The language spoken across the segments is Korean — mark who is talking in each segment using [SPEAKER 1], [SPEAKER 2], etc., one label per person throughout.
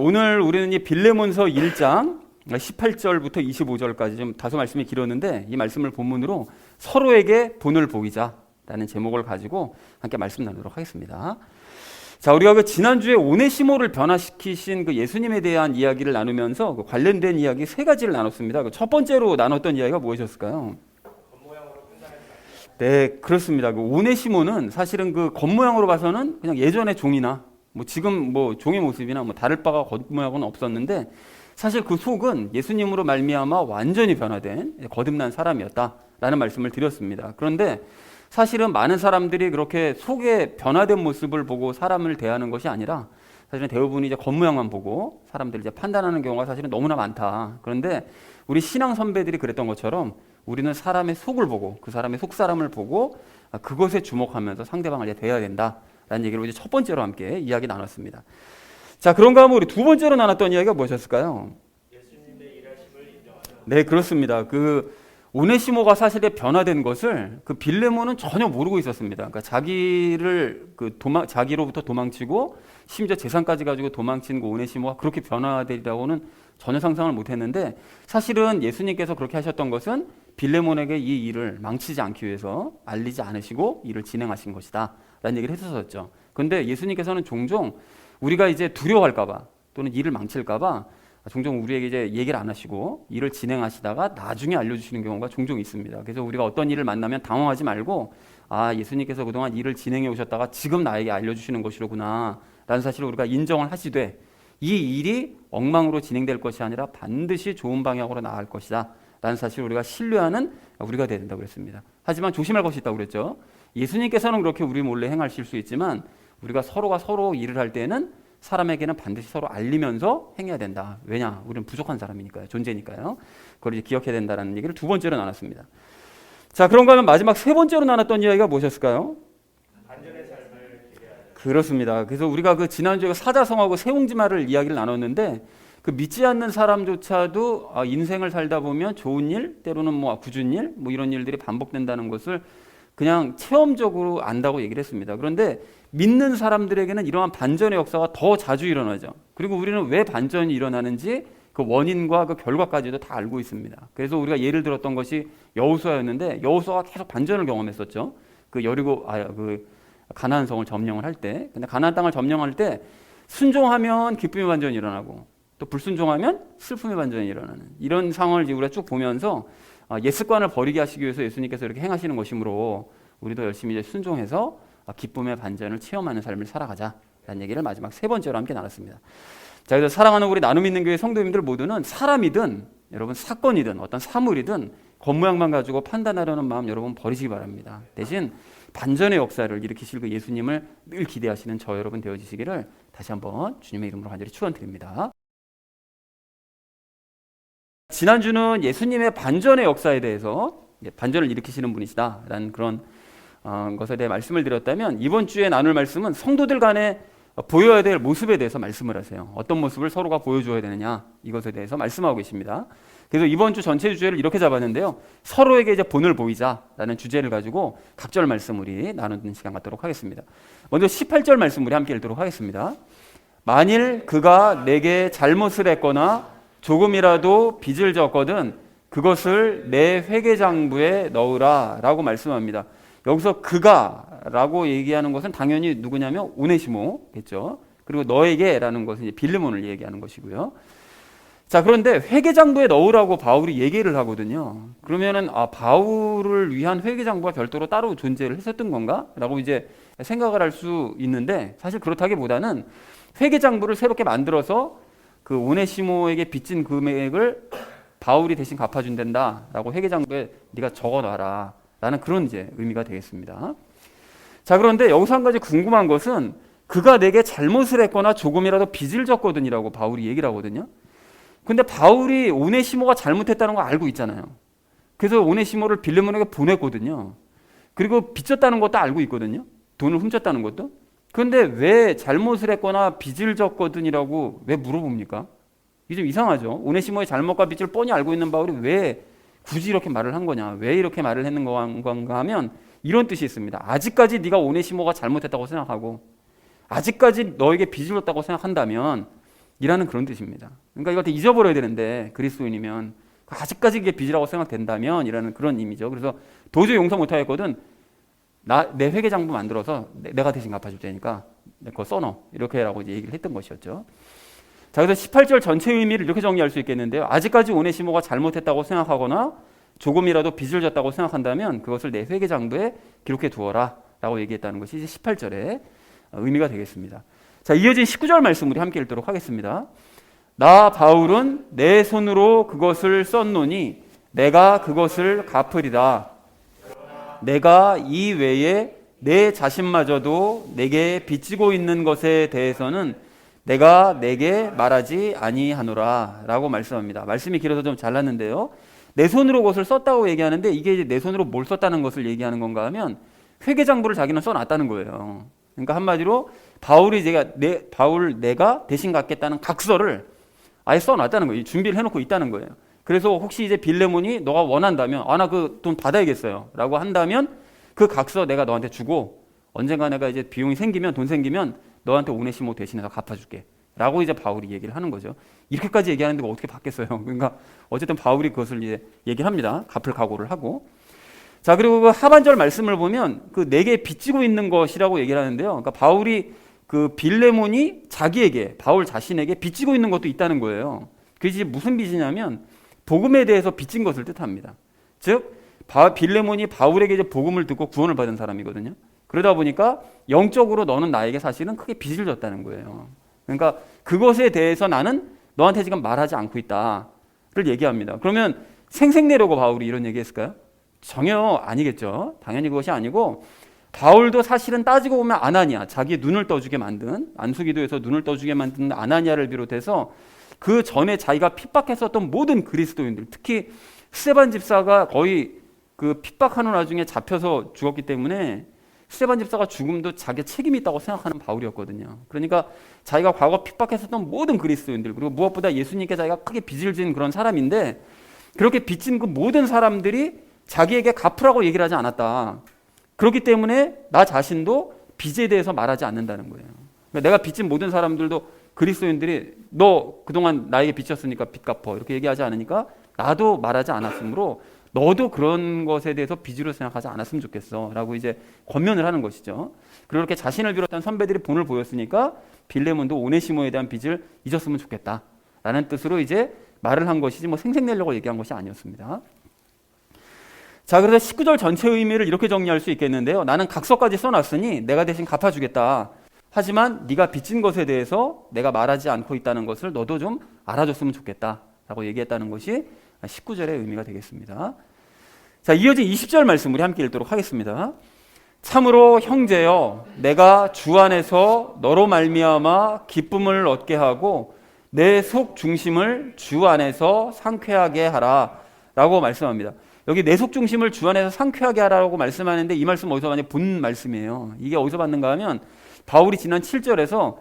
[SPEAKER 1] 오늘 우리는 이 빌레몬서 1장 18절부터 25절까지 좀 다소 말씀이 길었는데 이 말씀을 본문으로 서로에게 본을 보이자라는 제목을 가지고 함께 말씀 나누도록 하겠습니다. 자, 우리가 그 지난주에 오네시모를 변화시키신 그 예수님에 대한 이야기를 나누면서 그 관련된 이야기 세 가지를 나눴습니다. 그 첫 번째로 나눴던 이야기가 무엇이었을까요? 네, 그렇습니다. 그 오네시모는 사실은 그 겉모양으로 봐서는 그냥 예전의 종이나 뭐 지금 뭐 종의 모습이나 뭐 다를 바가 겉모양은 없었는데 사실 그 속은 예수님으로 말미암아 완전히 변화된 거듭난 사람이었다라는 말씀을 드렸습니다. 그런데 사실은 많은 사람들이 그렇게 속에 변화된 모습을 보고 사람을 대하는 것이 아니라 사실은 대부분이 이제 겉모양만 보고 사람들을 이제 판단하는 경우가 사실은 너무나 많다. 그런데 우리 신앙 선배들이 그랬던 것처럼 우리는 사람의 속을 보고 그 사람의 속 사람을 보고 그것에 주목하면서 상대방을 이제 대해야 된다라는 얘기를 이제 첫 번째로 함께 이야기 나눴습니다. 자, 그런가 하면 우리 두 번째로 나눴던 이야기가 무엇이었을까요?
[SPEAKER 2] 예수님의 일하심을 인정하자.
[SPEAKER 1] 네, 그렇습니다. 그 오네시모가 사실에 변화된 것을 그 빌레몬은 전혀 모르고 있었습니다. 그러니까 자기로부터 도망치고 심지어 재산까지 가지고 도망친 그 오네시모가 그렇게 변화되리라고는 전혀 상상을 못했는데 사실은 예수님께서 그렇게 하셨던 것은 빌레몬에게 이 일을 망치지 않기 위해서 알리지 않으시고 일을 진행하신 것이다 라는 얘기를 했었죠. 그런데 예수님께서는 종종 우리가 이제 두려워할까봐 또는 일을 망칠까봐 종종 우리에게 이제 얘기를 안 하시고 일을 진행하시다가 나중에 알려주시는 경우가 종종 있습니다. 그래서 우리가 어떤 일을 만나면 당황하지 말고 예수님께서 그동안 일을 진행해 오셨다가 지금 나에게 알려주시는 것이로구나 라는 사실을 우리가 인정을 하시되 이 일이 엉망으로 진행될 것이 아니라 반드시 좋은 방향으로 나아갈 것이다 라는 사실을 우리가 신뢰하는 우리가 되어야 된다고 그랬습니다. 하지만 조심할 것이 있다고 그랬죠. 예수님께서는 그렇게 우리 몰래 행하실 수 있지만 우리가 서로가 서로 일을 할 때는 사람에게는 반드시 서로 알리면서 행해야 된다. 왜냐? 우리는 부족한 사람이니까요. 존재니까요. 그걸 이제 기억해야 된다는 얘기를 두 번째로 나눴습니다. 자, 그런가 하면 마지막 세 번째로 나눴던 이야기가 무엇이었을까요?
[SPEAKER 2] 반전의 삶을 기대하자.
[SPEAKER 1] 그렇습니다. 그래서 우리가 그 지난주에 사자성어하고 세옹지마를 이야기를 나눴는데 그 믿지 않는 사람조차도 인생을 살다 보면 좋은 일, 때로는 뭐 굳은 일, 뭐 이런 일들이 반복된다는 것을 그냥 체험적으로 안다고 얘기를 했습니다. 그런데 믿는 사람들에게는 이러한 반전의 역사가 더 자주 일어나죠. 그리고 우리는 왜 반전이 일어나는지 그 원인과 그 결과까지도 다 알고 있습니다. 그래서 우리가 예를 들었던 것이 여호수아였는데 여호수아가 계속 반전을 경험했었죠. 그 여리고 그 가나안 성을 점령을 할 때, 근데 가나안 땅을 점령할 때 순종하면 기쁨의 반전이 일어나고 또 불순종하면 슬픔의 반전이 일어나는 이런 상황을 이제 우리가 쭉 보면서 옛 습관을 버리게 하시기 위해서 예수님께서 이렇게 행하시는 것이므로 우리도 열심히 이제 순종해서 기쁨의 반전을 체험하는 삶을 살아가자라는 얘기를 마지막 세 번째로 함께 나눴습니다. 자, 그래서 사랑하는 우리 나눔 있는 교회 성도님들 모두는 사람이든 여러분 사건이든 어떤 사물이든 겉모양만 가지고 판단하려는 마음 여러분 버리시기 바랍니다. 대신 반전의 역사를 일으키실 그 예수님을 늘 기대하시는 저 여러분 되어주시기를 다시 한번 주님의 이름으로 간절히 축원드립니다. 지난주는 예수님의 반전의 역사에 대해서 반전을 일으키시는 분이시다라는 그런 것에 대해 말씀을 드렸다면 이번 주에 나눌 말씀은 성도들 간에 보여야 될 모습에 대해서 말씀을 하세요. 어떤 모습을 서로가 보여줘야 되느냐 이것에 대해서 말씀하고 계십니다. 그래서 이번 주 전체 주제를 이렇게 잡았는데요. 서로에게 이제 본을 보이자라는 주제를 가지고 각절 말씀 우리 나누는 시간 갖도록 하겠습니다. 먼저 18절 말씀 우리 함께 읽도록 하겠습니다. 만일 그가 내게 잘못을 했거나 조금이라도 빚을 졌거든 그것을 내 회계장부에 넣으라 라고 말씀합니다. 여기서 그가 라고 얘기하는 것은 당연히 누구냐면 오네시모겠죠. 그리고 너에게 라는 것은 이제 빌레몬을 얘기하는 것이고요. 자, 그런데 회계장부에 넣으라고 바울이 얘기를 하거든요. 그러면은 바울을 위한 회계장부가 별도로 따로 존재를 했었던 건가? 라고 이제 생각을 할 수 있는데 사실 그렇다기보다는 회계장부를 새롭게 만들어서 그 오네시모에게 빚진 금액을 바울이 대신 갚아준단다라고 회계장부에 네가 적어놔라 라는 그런 이제 의미가 되겠습니다. 자, 그런데 여기서 한 가지 궁금한 것은 그가 내게 잘못을 했거나 조금이라도 빚을 졌거든이라고 바울이 얘기를 하거든요. 근데 바울이 오네시모가 잘못했다는 거 알고 있잖아요. 그래서 오네시모를 빌레몬에게 보냈거든요. 그리고 빚졌다는 것도 알고 있거든요. 돈을 훔쳤다는 것도. 그런데 왜 잘못을 했거나 빚을 졌거든이라고 왜 물어봅니까? 이게 좀 이상하죠. 오네시모의 잘못과 빚을 뻔히 알고 있는 바울이 왜 굳이 이렇게 말을 한 거냐, 왜 이렇게 말을 했는 건가 하면 이런 뜻이 있습니다. 아직까지 네가 오네시모가 잘못했다고 생각하고 아직까지 너에게 빚을 졌다고 생각한다면 이라는 그런 뜻입니다. 그러니까 이걸 다 잊어버려야 되는데 그리스도인이면 아직까지 이게 빚이라고 생각된다면 이라는 그런 의미죠. 그래서 도저히 용서 못하겠거든 내 회계장부 만들어서 내가 대신 갚아줄 테니까 내 거 써넣어 이렇게 라고 이제 얘기를 했던 것이었죠. 자, 그래서 18절 전체 의미를 이렇게 정리할 수 있겠는데요. 아직까지 오네시모가 잘못했다고 생각하거나 조금이라도 빚을 졌다고 생각한다면 그것을 내 회계장부에 기록해 두어라 라고 얘기했다는 것이 이제 18절의 의미가 되겠습니다. 자, 이어진 19절 말씀 우리 함께 읽도록 하겠습니다. 나 바울은 내 손으로 그것을 썼노니 내가 그것을 갚으리라. 내가 이 외에 내 자신마저도 내게 빚지고 있는 것에 대해서는 내가 내게 말하지 아니하노라 라고 말씀합니다. 말씀이 길어서 좀 잘랐는데요. 내 손으로 그것을 썼다고 얘기하는데 이게 이제 내 손으로 뭘 썼다는 것을 얘기하는 건가 하면 회계장부를 자기는 써놨다는 거예요. 그러니까 한마디로 바울이 내가 대신 갚겠다는 각서를 아예 써놨다는 거예요. 준비를 해놓고 있다는 거예요. 그래서 혹시 이제 빌레몬이 너가 원한다면 나 그 돈 받아야겠어요 라고 한다면 그 각서 내가 너한테 주고 언젠가 내가 이제 비용이 생기면 돈 생기면 너한테 오네시모 대신해서 갚아줄게 라고 이제 바울이 얘기를 하는 거죠. 이렇게까지 얘기하는데 뭐 어떻게 받겠어요. 그러니까 어쨌든 바울이 그것을 이제 얘기를 합니다. 갚을 각오를 하고. 자, 그리고 그 하반절 말씀을 보면 그 내게 빚지고 있는 것이라고 얘기를 하는데요. 그러니까 바울이 그 빌레몬이 자기에게 바울 자신에게 빚지고 있는 것도 있다는 거예요. 그게 무슨 빚이냐면 복음에 대해서 빚진 것을 뜻합니다. 즉 빌레몬이 바울에게 이제 복음을 듣고 구원을 받은 사람이거든요. 그러다 보니까 영적으로 너는 나에게 사실은 크게 빚을 졌다는 거예요. 그러니까 그것에 대해서 나는 너한테 지금 말하지 않고 있다를 얘기합니다. 그러면 생색내려고 바울이 이런 얘기했을까요? 전혀 아니겠죠. 당연히 그것이 아니고 바울도 사실은 따지고 보면 아나니아, 자기의 눈을 떠주게 만든 안수기도에서 눈을 떠주게 만든 아나니아를 비롯해서 그 전에 자기가 핍박했었던 모든 그리스도인들, 특히 스데반 집사가 거의 그 핍박하는 와중에 잡혀서 죽었기 때문에 스데반 집사가 죽음도 자기 책임이 있다고 생각하는 바울이었거든요. 그러니까 자기가 과거 핍박했었던 모든 그리스도인들, 그리고 무엇보다 예수님께 자기가 크게 빚을 진 그런 사람인데 그렇게 빚진 그 모든 사람들이 자기에게 갚으라고 얘기를 하지 않았다. 그렇기 때문에 나 자신도 빚에 대해서 말하지 않는다는 거예요. 그러니까 내가 빚진 모든 사람들도 그리스도인들이 너 그동안 나에게 빚졌으니까 빚 갚어 이렇게 얘기하지 않으니까 나도 말하지 않았으므로 너도 그런 것에 대해서 빚으로 생각하지 않았으면 좋겠어 라고 이제 권면을 하는 것이죠. 그리고 이렇게 자신을 비롯한 선배들이 본을 보였으니까 빌레몬도 오네시모에 대한 빚을 잊었으면 좋겠다 라는 뜻으로 이제 말을 한 것이지 뭐 생색내려고 얘기한 것이 아니었습니다. 자, 그래서 19절 전체 의미를 이렇게 정리할 수 있겠는데요. 나는 각서까지 써놨으니 내가 대신 갚아주겠다. 하지만 네가 빚진 것에 대해서 내가 말하지 않고 있다는 것을 너도 좀 알아줬으면 좋겠다 라고 얘기했다는 것이 19절의 의미가 되겠습니다. 자, 이어진 20절 말씀 우리 함께 읽도록 하겠습니다. 참으로 형제여 내가 주 안에서 너로 말미암아 기쁨을 얻게 하고 내 속 중심을 주 안에서 상쾌하게 하라 라고 말씀합니다. 여기 내 속 중심을 주 안에서 상쾌하게 하라고 말씀하는데 이 말씀 어디서 많이 본 말씀이에요. 이게 어디서 받는가 하면 바울이 지난 7절에서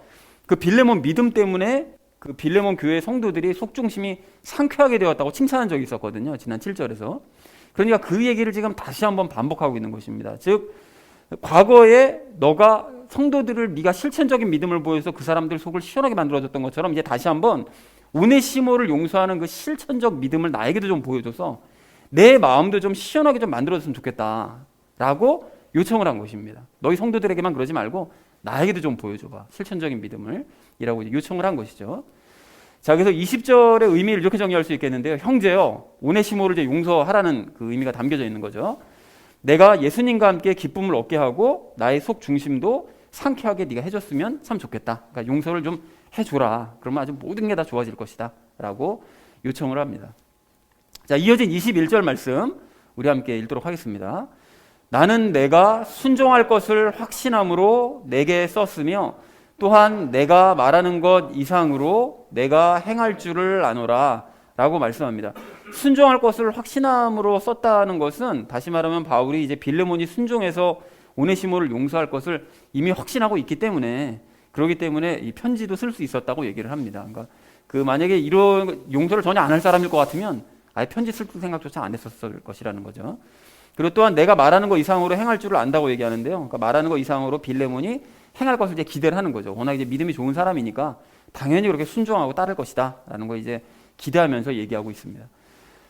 [SPEAKER 1] 그 빌레몬 믿음 때문에 그 빌레몬 교회 성도들이 속 중심이 상쾌하게 되었다고 칭찬한 적이 있었거든요. 지난 7절에서. 그러니까 그 얘기를 지금 다시 한번 반복하고 있는 것입니다. 즉 과거에 너가 성도들을 네가 실천적인 믿음을 보여서 그 사람들 속을 시원하게 만들어줬던 것처럼 이제 다시 한번 오네시모를 용서하는 그 실천적 믿음을 나에게도 좀 보여줘서 내 마음도 좀 시원하게 좀 만들어줬으면 좋겠다라고 요청을 한 것입니다. 너희 성도들에게만 그러지 말고 나에게도 좀 보여줘봐. 실천적인 믿음을 이라고 요청을 한 것이죠. 자, 그래서 20절의 의미를 이렇게 정리할 수 있겠는데요. 형제여 오네시모를 이제 용서하라는 그 의미가 담겨져 있는 거죠. 내가 예수님과 함께 기쁨을 얻게 하고 나의 속 중심도 상쾌하게 네가 해줬으면 참 좋겠다. 그러니까 용서를 좀 해줘라. 그러면 아주 모든 게 다 좋아질 것이다 라고 요청을 합니다. 자, 이어진 21절 말씀 우리 함께 읽도록 하겠습니다. 나는 내가 순종할 것을 확신함으로 내게 썼으며 또한 내가 말하는 것 이상으로 내가 행할 줄을 아노라 라고 말씀합니다. 순종할 것을 확신함으로 썼다는 것은 다시 말하면 바울이 이제 빌레몬이 순종해서 오네시모를 용서할 것을 이미 확신하고 있기 때문에 그렇기 때문에 이 편지도 쓸 수 있었다고 얘기를 합니다. 그러니까 그 만약에 이런 용서를 전혀 안 할 사람일 것 같으면 아예 편지 쓸 생각조차 안 했었을 것이라는 거죠. 그리고 또한 내가 말하는 것 이상으로 행할 줄을 안다고 얘기하는데요. 그러니까 말하는 것 이상으로 빌레몬이 행할 것을 이제 기대를 하는 거죠. 워낙 이제 믿음이 좋은 사람이니까 당연히 그렇게 순종하고 따를 것이다 라는 거 이제 기대하면서 얘기하고 있습니다.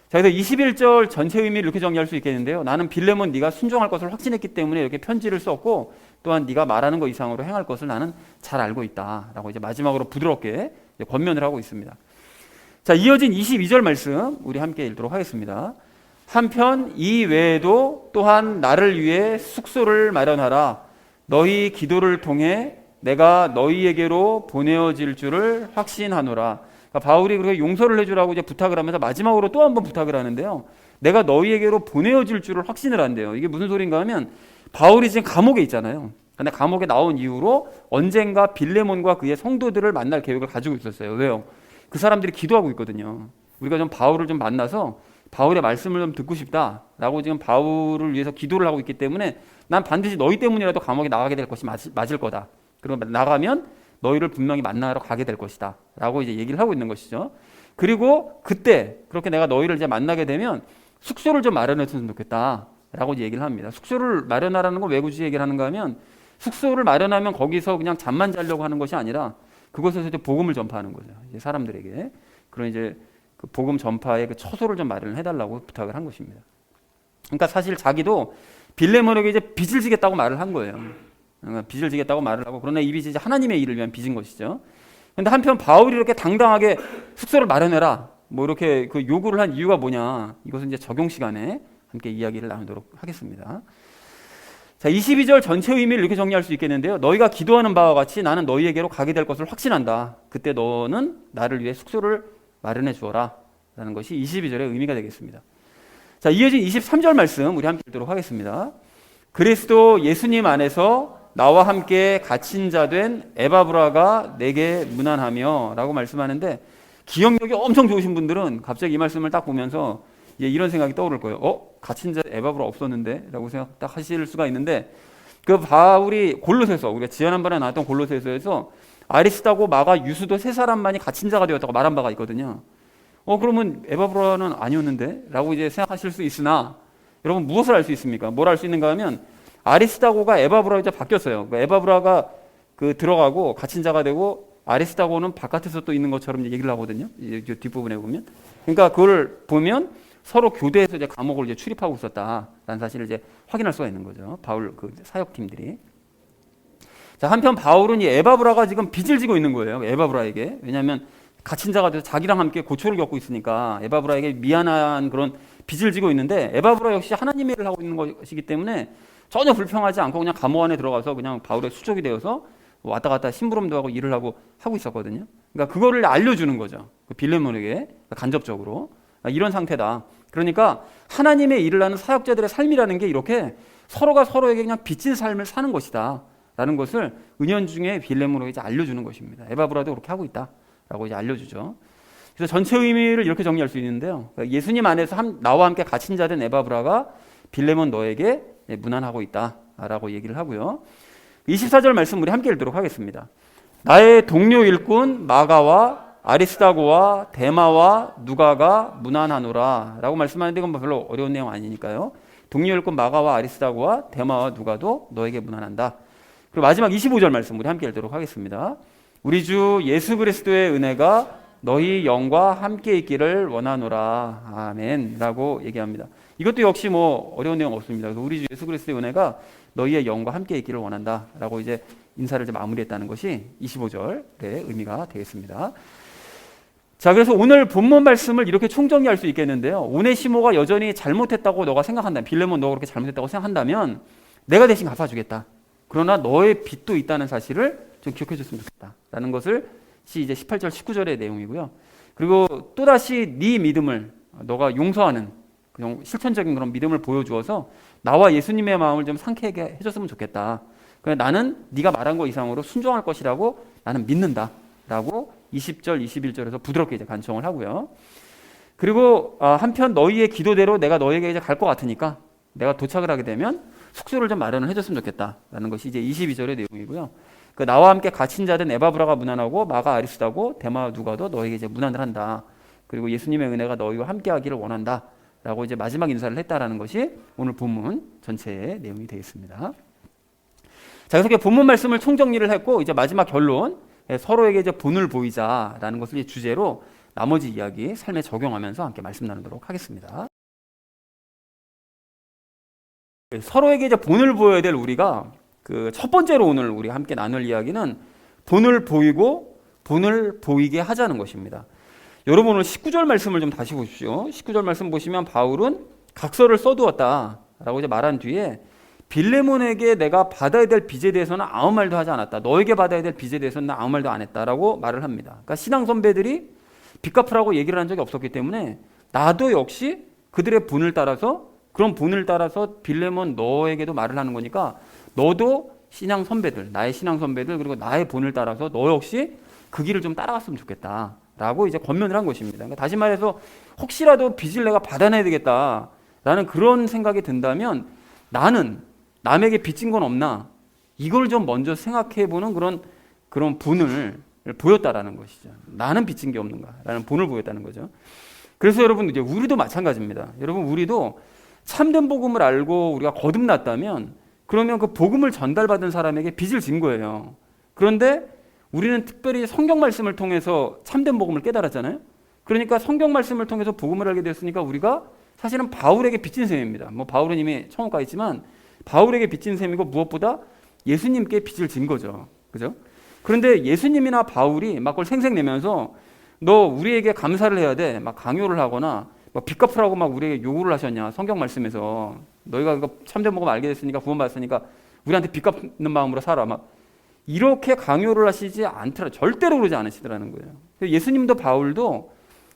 [SPEAKER 1] 자, 그래서 21절 전체 의미를 이렇게 정리할 수 있겠는데요. 나는 빌레몬 네가 순종할 것을 확신했기 때문에 이렇게 편지를 썼고, 또한 네가 말하는 것 이상으로 행할 것을 나는 잘 알고 있다라고 이제 마지막으로 부드럽게 이제 권면을 하고 있습니다. 자, 이어진 22절 말씀 우리 함께 읽도록 하겠습니다. 한편 이 외에도 또한 나를 위해 숙소를 마련하라. 너희 기도를 통해 내가 너희에게로 보내어질 줄을 확신하노라. 그러니까 바울이 그렇게 용서를 해주라고 이제 부탁을 하면서 마지막으로 또 한 번 부탁을 하는데요. 내가 너희에게로 보내어질 줄을 확신을 한대요. 이게 무슨 소린가 하면 바울이 지금 감옥에 있잖아요. 근데 감옥에 나온 이후로 언젠가 빌레몬과 그의 성도들을 만날 계획을 가지고 있었어요. 왜요? 그 사람들이 기도하고 있거든요. 우리가 좀 바울을 좀 만나서 바울의 말씀을 좀 듣고 싶다라고 지금 바울을 위해서 기도를 하고 있기 때문에 난 반드시 너희 때문이라도 감옥에 나가게 될 것이 맞을 거다. 그리고 나가면 너희를 분명히 만나러 가게 될 것이다 라고 이제 얘기를 하고 있는 것이죠. 그리고 그때 그렇게 내가 너희를 이제 만나게 되면 숙소를 좀 마련했으면 좋겠다 라고 이제 얘기를 합니다. 숙소를 마련하라는 건 왜 굳이 얘기를 하는가 하면 숙소를 마련하면 거기서 그냥 잠만 자려고 하는 것이 아니라 그곳에서 이제 복음을 전파하는 거죠. 이제 사람들에게. 그런 이제 그 복음 전파의 그 처소를 좀 마련을 해달라고 부탁을 한 것입니다. 그러니까 사실 자기도 빌레몬에게 이제 빚을 지겠다고 말을 한 거예요. 빚을 지겠다고 말을 하고, 그러나 이 빚이 이제 하나님의 일을 위한 빚인 것이죠. 그런데 한편 바울이 이렇게 당당하게 숙소를 마련해라 뭐 이렇게 그 요구를 한 이유가 뭐냐, 이것은 이제 적용 시간에 함께 이야기를 나누도록 하겠습니다. 자, 22절 전체 의미를 이렇게 정리할 수 있겠는데요. 너희가 기도하는 바와 같이 나는 너희에게로 가게 될 것을 확신한다. 그때 너는 나를 위해 숙소를 마련해 주어라 라는 것이 22절의 의미가 되겠습니다. 자, 이어진 23절 말씀 우리 함께 읽도록 하겠습니다. 그리스도 예수님 안에서 나와 함께 갇힌 자 된 에바브라가 내게 문안하며 라고 말씀하는데, 기억력이 엄청 좋으신 분들은 갑자기 이 말씀을 딱 보면서 이런 생각이 떠오를 거예요. 갇힌 자 에바브라 없었는데? 라고 생각 딱 하실 수가 있는데, 그 바울이 골로새서, 우리가 지난번에 나왔던 골로새서에서 아리스다고 마가 유수도 세 사람만이 갇힌 자가 되었다고 말한 바가 있거든요. 그러면 에바브라는 아니었는데? 라고 이제 생각하실 수 있으나, 여러분 무엇을 알 수 있습니까? 뭘 알 수 있는가 하면 아리스다고가 에바브라가 이제 바뀌었어요. 그러니까 에바브라가 들어가고 갇힌 자가 되고 아리스다고는 바깥에서 또 있는 것처럼 얘기를 하거든요. 이 뒷부분에 보면. 그러니까 그걸 보면 서로 교대해서 이제 감옥을 이제 출입하고 있었다라는 사실을 이제 확인할 수가 있는 거죠. 바울 그 사역팀들이. 자, 한편 바울은 이 에바브라가 지금 빚을 지고 있는 거예요. 에바브라에게. 왜냐하면 갇힌 자가 돼서 자기랑 함께 고초를 겪고 있으니까 에바브라에게 미안한 그런 빚을 지고 있는데, 에바브라 역시 하나님의 일을 하고 있는 것이기 때문에 전혀 불평하지 않고 그냥 감옥 안에 들어가서 그냥 바울의 수족이 되어서 왔다 갔다 심부름도 하고 일을 하고 있었거든요. 그러니까 그거를 알려주는 거죠. 그 빌레몬에게 간접적으로 이런 상태다. 그러니까 하나님의 일을 하는 사역자들의 삶이라는 게 이렇게 서로가 서로에게 그냥 빚진 삶을 사는 것이다 라는 것을 은연중에 빌레몬에게 이제 알려주는 것입니다. 에바브라도 그렇게 하고 있다라고 이제 알려주죠. 그래서 전체 의미를 이렇게 정리할 수 있는데요. 그러니까 예수님 안에서 나와 함께 갇힌 자 된 에바브라가 빌레몬 너에게 문안하고 있다라고 얘기를 하고요. 24절 말씀 우리 함께 읽도록 하겠습니다. 나의 동료 일꾼 마가와 아리스다고와 데마와 누가가 문안하노라 라고 말씀하는데, 이건 별로 어려운 내용 아니니까요. 동료 일꾼 마가와 아리스다고와 데마와 누가도 너에게 문안한다. 그리고 마지막 25절 말씀 우리 함께 읽도록 하겠습니다. 우리 주 예수 그리스도의 은혜가 너희 영과 함께 있기를 원하노라. 아멘 라고 얘기합니다. 이것도 역시 뭐 어려운 내용 없습니다. 그래서 우리 주 예수 그리스도의 은혜가 너희의 영과 함께 있기를 원한다 라고 이제 인사를 이제 마무리했다는 것이 25절의 의미가 되겠습니다. 자, 그래서 오늘 본문 말씀을 이렇게 총정리할 수 있겠는데요. 오네시모가 여전히 잘못했다고 너가 생각한다면, 빌레몬 너가 그렇게 잘못했다고 생각한다면 내가 대신 갚아주겠다. 그러나 너의 빚도 있다는 사실을 좀 기억해 줬으면 좋겠다 라는 것을 이제 18절 19절의 내용이고요. 그리고 또다시 네 믿음을, 너가 용서하는 그냥 실천적인 그런 믿음을 보여주어서 나와 예수님의 마음을 좀 상쾌하게 해줬으면 좋겠다. 그래서 나는 네가 말한 거 이상으로 순종할 것이라고 나는 믿는다 라고 20절 21절에서 부드럽게 이제 간청을 하고요. 그리고 한편 너희의 기도대로 내가 너희에게 이제 갈 것 같으니까 내가 도착을 하게 되면 숙소를 좀 마련을 해줬으면 좋겠다라는 것이 이제 22절의 내용이고요. 그 나와 함께 갇힌 자된 에바브라가 문안하고 마가 아리스다고 데마 누가도 너에게 이제 문안을 한다. 그리고 예수님의 은혜가 너희와 함께하기를 원한다라고 이제 마지막 인사를 했다라는 것이 오늘 본문 전체의 내용이 되겠습니다. 자, 그래서 본문 말씀을 총정리를 했고 이제 마지막 결론 서로에게 이제 본을 보이자라는 것을 이제 주제로 나머지 이야기 삶에 적용하면서 함께 말씀 나누도록 하겠습니다. 서로에게 이제 본을 보여야 될 우리가 그 첫 번째로 오늘 우리 함께 나눌 이야기는 본을 보이고 본을 보이게 하자는 것입니다. 여러분 오늘 19절 말씀을 좀 다시 보십시오. 19절 말씀 보시면 바울은 각서를 써두었다라고 이제 말한 뒤에 빌레몬에게 내가 받아야 될 빚에 대해서는 아무 말도 하지 않았다. 너에게 받아야 될 빚에 대해서는 아무 말도 안 했다라고 말을 합니다. 그러니까 신앙 선배들이 빚 갚으라고 얘기를 한 적이 없었기 때문에 나도 역시 그들의 본을 따라서 그런 본을 따라서 빌레몬 너에게도 말을 하는 거니까 너도 신앙 선배들, 나의 신앙 선배들 그리고 나의 본을 따라서 너 역시 그 길을 좀 따라갔으면 좋겠다라고 이제 권면을 한 것입니다. 그러니까 다시 말해서 혹시라도 빚을 내가 받아내야 되겠다라는 그런 생각이 든다면 나는 남에게 빚진 건 없나 이걸 좀 먼저 생각해보는 그런 본을 보였다라는 것이죠. 나는 빚진 게 없는가라는 본을 보였다는 거죠. 그래서 여러분 이제 우리도 마찬가지입니다. 여러분 우리도 참된 복음을 알고 우리가 거듭났다면 그러면 그 복음을 전달받은 사람에게 빚을 진 거예요. 그런데 우리는 특별히 성경 말씀을 통해서 참된 복음을 깨달았잖아요. 그러니까 성경 말씀을 통해서 복음을 알게 됐으니까 우리가 사실은 바울에게 빚진 셈입니다. 뭐 바울은 이미 천국 가 있지만 바울에게 빚진 셈이고 무엇보다 예수님께 빚을 진 거죠. 그죠? 그런데 예수님이나 바울이 막 그걸 생색내면서 너 우리에게 감사를 해야 돼. 막 강요를 하거나 막 빚 갚으라고 막 우리에게 요구를 하셨냐. 성경 말씀에서 너희가 참된 복음 알게 됐으니까 구원받았으니까 우리한테 빚 갚는 마음으로 살아. 막 이렇게 강요를 하시지 않더라. 절대로 그러지 않으시더라는 거예요. 예수님도 바울도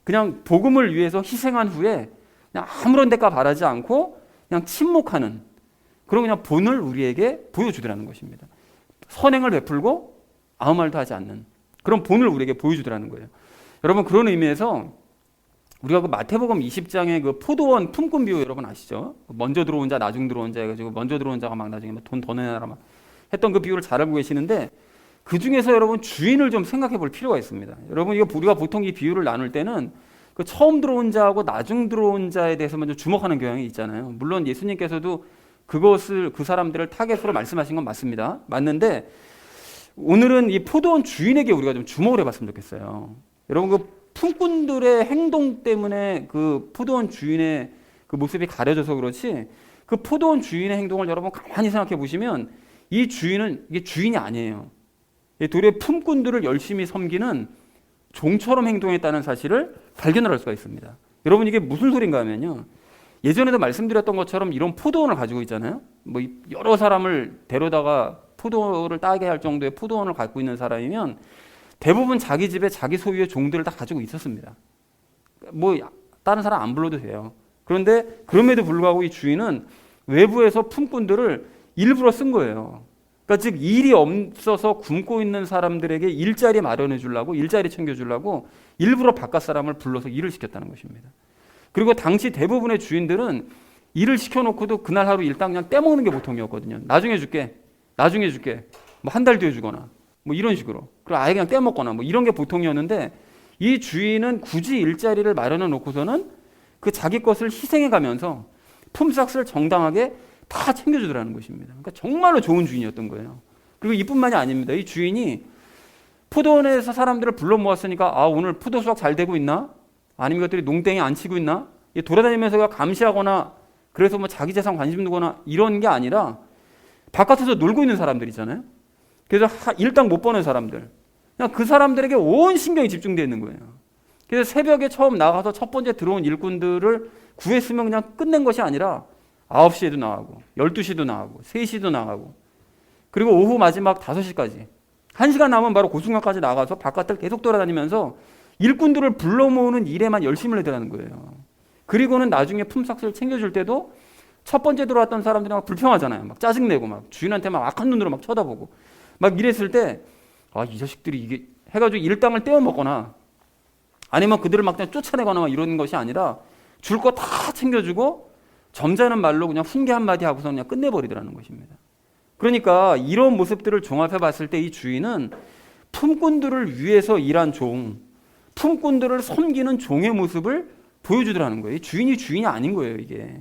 [SPEAKER 1] 그냥 복음을 위해서 희생한 후에 그냥 아무런 대가 바라지 않고 그냥 침묵하는 그런 그냥 본을 우리에게 보여주더라는 것입니다. 선행을 베풀고 아무 말도 하지 않는 그런 본을 우리에게 보여주더라는 거예요. 여러분 그런 의미에서 우리가 그 마태복음 20장의 그 포도원 품꾼 비유 여러분 아시죠? 먼저 들어온 자 나중 들어온 자 해가지고 먼저 들어온 자가 막 나중에 돈 더 내놔라 막 했던 그 비유를 잘 알고 계시는데 그 중에서 여러분 주인을 좀 생각해 볼 필요가 있습니다. 여러분 이거 우리가 보통 이 비유를 나눌 때는 그 처음 들어온 자하고 나중 들어온 자에 대해서 먼저 주목하는 경향이 있잖아요. 물론 예수님께서도 그 사람들을 타겟으로 말씀하신 건 맞습니다. 맞는데 오늘은 이 포도원 주인에게 우리가 좀 주목을 해봤으면 좋겠어요. 여러분 그 품꾼들의 행동 때문에 그 포도원 주인의 그 모습이 가려져서 그렇지 그 포도원 주인의 행동을 여러분 가만히 생각해 보시면 이 주인은 이게 주인이 아니에요. 도리어 품꾼들을 열심히 섬기는 종처럼 행동했다는 사실을 발견을 할 수가 있습니다. 여러분 이게 무슨 소린가 하면요. 예전에도 말씀드렸던 것처럼 이런 포도원을 가지고 있잖아요. 뭐 여러 사람을 데려다가 포도를 따게 할 정도의 포도원을 갖고 있는 사람이면 대부분 자기 집에 자기 소유의 종들을 다 가지고 있었습니다. 뭐 다른 사람 안 불러도 돼요. 그런데 그럼에도 불구하고 이 주인은 외부에서 품꾼들을 일부러 쓴 거예요. 그러니까 즉 일이 없어서 굶고 있는 사람들에게 일자리 마련해 주려고 일자리 챙겨 주려고 일부러 바깥 사람을 불러서 일을 시켰다는 것입니다. 그리고 당시 대부분의 주인들은 일을 시켜놓고도 그날 하루 일당 그냥 떼먹는 게 보통이었거든요. 나중에 줄게. 뭐 한 달 뒤에 주거나 뭐 이런 식으로. 그리고 아예 그냥 떼먹거나 뭐 이런 게 보통이었는데 이 주인은 굳이 일자리를 마련해 놓고서는 그 자기 것을 희생해 가면서 품삯을 정당하게 다 챙겨주더라는 것입니다. 그러니까 정말로 좋은 주인이었던 거예요. 그리고 이뿐만이 아닙니다. 이 주인이 포도원에서 사람들을 불러 모았으니까 오늘 포도 수확 잘 되고 있나? 아니면 이것들이 농땡이 안 치고 있나? 돌아다니면서 감시하거나 그래서 뭐 자기 재산 관심 두거나 이런 게 아니라 바깥에서 놀고 있는 사람들이잖아요. 그래서 일당 못 버는 사람들. 그냥 그 사람들에게 온 신경이 집중되어 있는 거예요. 그래서 새벽에 처음 나가서 첫 번째 들어온 일꾼들을 구했으면 그냥 끝낸 것이 아니라 9시에도 나가고 12시도 나가고 3시도 나가고 그리고 오후 마지막 5시까지 1시간 남으면 바로 그 순간까지 나가서 바깥을 계속 돌아다니면서 일꾼들을 불러 모으는 일에만 열심을 내더라는 거예요. 그리고는 나중에 품삯을 챙겨줄 때도 첫 번째 들어왔던 사람들이 막 불평하잖아요. 막 짜증내고 막 주인한테 막 악한 눈으로 막 쳐다보고 막 이랬을 때 이 자식들이 이게 해가지고 일당을 떼어 먹거나 아니면 그들을 막 그냥 쫓아내거나 막 이런 것이 아니라 줄 거 다 챙겨주고 점잖은 말로 그냥 훈계 한마디 하고서 그냥 끝내버리더라는 것입니다. 그러니까 이런 모습들을 종합해 봤을 때 이 주인은 품꾼들을 위해서 일한 종, 품꾼들을 섬기는 종의 모습을 보여주더라는 거예요. 주인이 아닌 거예요, 이게.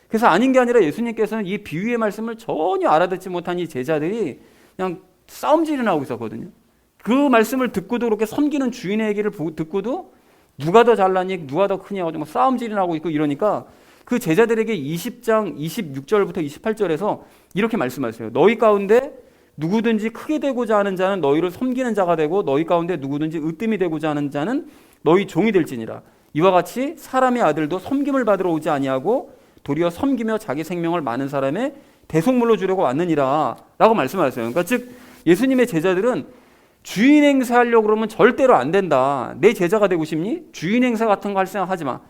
[SPEAKER 1] 그래서 아닌 게 아니라 예수님께서는 이 비유의 말씀을 전혀 알아듣지 못한 이 제자들이 그냥 싸움질이 나오고 있었거든요. 그 말씀을 듣고도 그렇게 섬기는 주인의 얘기를 듣고도 누가 더 잘나니 누가 더 크냐 뭐 싸움질이 나고 있고 이러니까 그 제자들에게 20장 26절부터 28절에서 이렇게 말씀하세요. 너희 가운데 누구든지 크게 되고자 하는 자는 너희를 섬기는 자가 되고 너희 가운데 누구든지 으뜸이 되고자 하는 자는 너희 종이 될지니라. 이와 같이 사람의 아들도 섬김을 받으러 오지 아니하고 도리어 섬기며 자기 생명을 많은 사람의 대속물로 주려고 왔느니라 라고 말씀하셨어요. 그러니까 즉 예수님의 제자들은 주인 행세하려고 그러면 절대로 안 된다. 내 제자가 되고 싶니? 주인 행세 같은 거 할 생각하지 마.